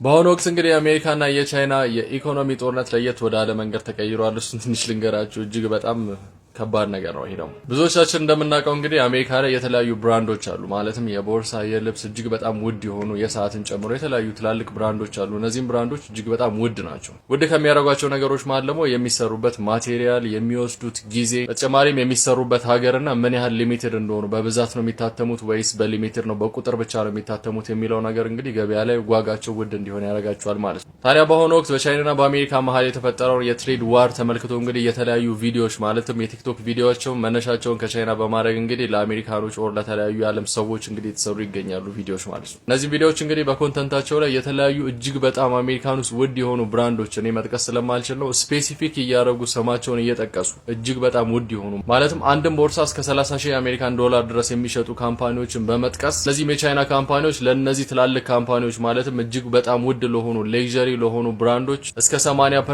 በአሁኑ ወቅት እንግዲህ የአሜሪካና የቻይና የኢኮኖሚ ጦርነት ለየት ወደ አለ መንገድ ተቀይሯል። እሱን ትንሽ ልንገራችሁ። እጅግ በጣም ከባድ ነገር ነው። ይሄ ነው ብዙዎቻችን እንደምናውቀው እንግዲህ አሜሪካ ላይ የተለያዩ ብራንዶች አሉ። ማለትም የቦርሳ፣ የልብስ እጅግ በጣም ውድ የሆኑ የሰዓትን ጨምሮ የተለያዩ ትላልቅ ብራንዶች አሉ። እነዚህም ብራንዶች እጅግ በጣም ውድ ናቸው። ውድ ከሚያደርጓቸው ነገሮች ማለት ደግሞ የሚሰሩበት ማቴሪያል፣ የሚወስዱት ጊዜ፣ በተጨማሪም የሚሰሩበት ሀገርና ምን ያህል ሊሚትድ እንደሆኑ በብዛት ነው የሚታተሙት ወይስ በሊሚትድ ነው በቁጥር ብቻ ነው የሚታተሙት የሚለው ነገር እንግዲህ ገበያ ላይ ዋጋቸው ውድ እንዲሆን ያደርጋቸዋል ማለት ነው። ታዲያ በአሁኑ ወቅት በቻይናና በአሜሪካ መሀል የተፈጠረው የትሬድ ዋር ተመልክቶ እንግዲህ የተለያዩ ቪዲዮዎች ማለትም የቲክቶክ ቪዲዮዎቻቸው መነሻቸውን ከቻይና በማድረግ እንግዲህ ለአሜሪካኖች ኦር ለተለያዩ የዓለም ሰዎች እንግዲህ የተሰሩ ይገኛሉ ቪዲዮዎች ማለት ነው። እነዚህ ቪዲዮዎች እንግዲህ በኮንተንታቸው ላይ የተለያዩ እጅግ በጣም አሜሪካን ውስጥ ውድ የሆኑ ብራንዶች እኔ መጥቀስ ስለማልችል ነው ስፔሲፊክ እያደረጉ ስማቸውን እየጠቀሱ እጅግ በጣም ውድ የሆኑ ማለትም አንድም ቦርሳ እስከ 30,000 የአሜሪካን ዶላር ድረስ የሚሸጡ ካምፓኒዎችን በመጥቀስ ለዚህም የቻይና ካምፓኒዎች ለነዚህ ትላልቅ ካምፓኒዎች ማለትም እጅግ በጣም ውድ ለሆኑ ሌክዠሪ ለሆኑ ብራንዶች እስከ 80%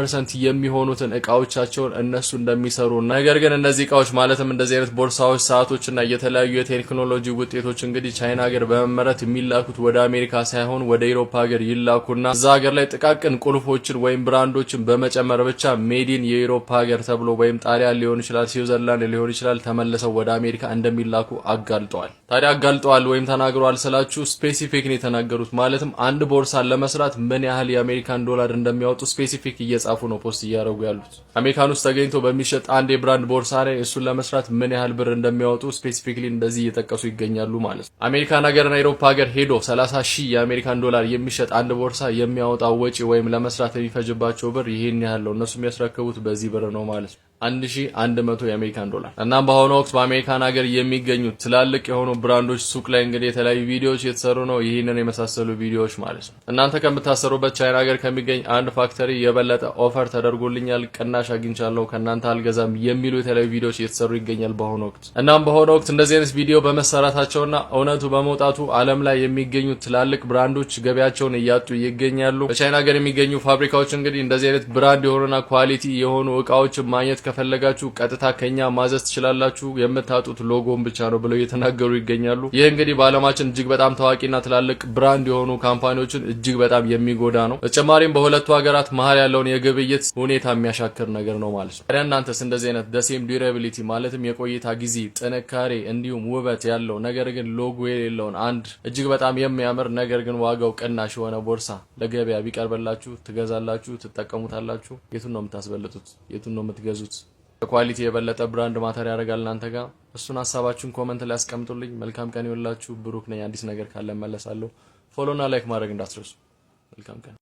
የሚሆኑትን እቃዎቻቸውን እነሱ እንደሚሰሩ ነገር ግን እነዚህ እቃዎች ማለትም እንደዚህ አይነት ቦርሳዎች፣ ሰዓቶችና የተለያዩ የቴክኖሎጂ ውጤቶች እንግዲህ ቻይና ሀገር በመመረት የሚላኩት ወደ አሜሪካ ሳይሆን ወደ አውሮፓ ሀገር ይላኩና እዛ ሀገር ላይ ጥቃቅን ቁልፎችን ወይም ብራንዶችን በመጨመር ብቻ ሜዲን የአውሮፓ ሀገር ተብሎ ወይም ጣሊያን ሊሆን ይችላል፣ ስዊዘርላንድ ሊሆን ይችላል ተመልሰው ወደ አሜሪካ እንደሚላኩ አጋልጠዋል። ታዲያ አጋልጠዋል ወይም ተናግረዋል ስላችሁ ስፔሲፊክ ነው የተናገሩት። ማለትም አንድ ቦርሳን ለመስራት ምን ያህል የአሜሪካን ዶላር እንደሚያወጡ ስፔሲፊክ እየጻፉ ነው ፖስት እያደረጉ ያሉት። አሜሪካን ውስጥ ተገኝቶ በሚሸጥ አንድ የብራንድ ቦርሳ ላይ እሱን ለመስራት ምን ያህል ብር እንደሚያወጡ ስፔሲፊክሊ እንደዚህ እየጠቀሱ ይገኛሉ ማለት ነው። አሜሪካን ሀገርና አውሮፓ ሀገር ሄዶ 30,000 የአሜሪካን ዶላር የሚሸጥ አንድ ቦርሳ የሚያወጣው ወጪ ወይም ለመስራት የሚፈጅባቸው ብር ይሄን ያህል ነው። እነሱ የሚያስረክቡት በዚህ ብር ነው ማለት ነው 1100 የአሜሪካን ዶላር። እናም በአሁኑ ወቅት በአሜሪካን ሀገር የሚገኙ ትላልቅ የሆኑ ብራንዶች ሱቅ ላይ እንግዲህ የተለያዩ ቪዲዮዎች እየተሰሩ ነው። ይህንን የመሳሰሉ ቪዲዮዎች ማለት ነው እናንተ ከምታሰሩበት ቻይና ሀገር ከሚገኝ አንድ ፋክተሪ የበለጠ ኦፈር ተደርጎልኛል፣ ቅናሽ አግኝቻለሁ፣ ከናንተ አልገዛም የሚሉ የተለያዩ ቪዲዮዎች እየተሰሩ ይገኛል በአሁኑ ወቅት። እናም በአሁኑ ወቅት እንደዚህ አይነት ቪዲዮ በመሰራታቸውና እውነቱ በመውጣቱ ዓለም ላይ የሚገኙ ትላልቅ ብራንዶች ገበያቸውን እያጡ ይገኛሉ። በቻይና ሀገር የሚገኙ ፋብሪካዎች እንግዲህ እንደዚህ አይነት ብራንድ የሆኑና ኳሊቲ የሆኑ እቃዎችን ማግኘት ከፈለጋችሁ ቀጥታ ከኛ ማዘዝ ትችላላችሁ፣ የምታጡት ሎጎን ብቻ ነው ብለው እየተናገሩ ይገኛሉ። ይህ እንግዲህ በዓለማችን እጅግ በጣም ታዋቂና ትላልቅ ብራንድ የሆኑ ካምፓኒዎችን እጅግ በጣም የሚጎዳ ነው። በተጨማሪም በሁለቱ ሀገራት መሀል ያለውን የግብይት ሁኔታ የሚያሻክር ነገር ነው ማለት ነው። ታዲያ እናንተስ እንደዚህ አይነት ደሴም ዱራቢሊቲ ማለትም የቆይታ ጊዜ፣ ጥንካሬ እንዲሁም ውበት ያለው ነገር ግን ሎጎ የሌለውን አንድ እጅግ በጣም የሚያምር ነገር ግን ዋጋው ቅናሽ የሆነ ቦርሳ ለገበያ ቢቀርብላችሁ ትገዛላችሁ? ትጠቀሙታላችሁ? የቱን ነው የምታስበልጡት? የቱን ነው የምትገዙት? ኳሊቲ የበለጠ ብራንድ ማተር ያደርጋል እናንተ ጋር? እሱን ሐሳባችሁን ኮሜንት ላይ አስቀምጡልኝ። መልካም ቀን ይሁንላችሁ። ብሩክ ነኝ። አዲስ ነገር ካለ መለሳለሁ። ፎሎና ላይክ ማድረግ እንዳትረሱ። መልካም ቀን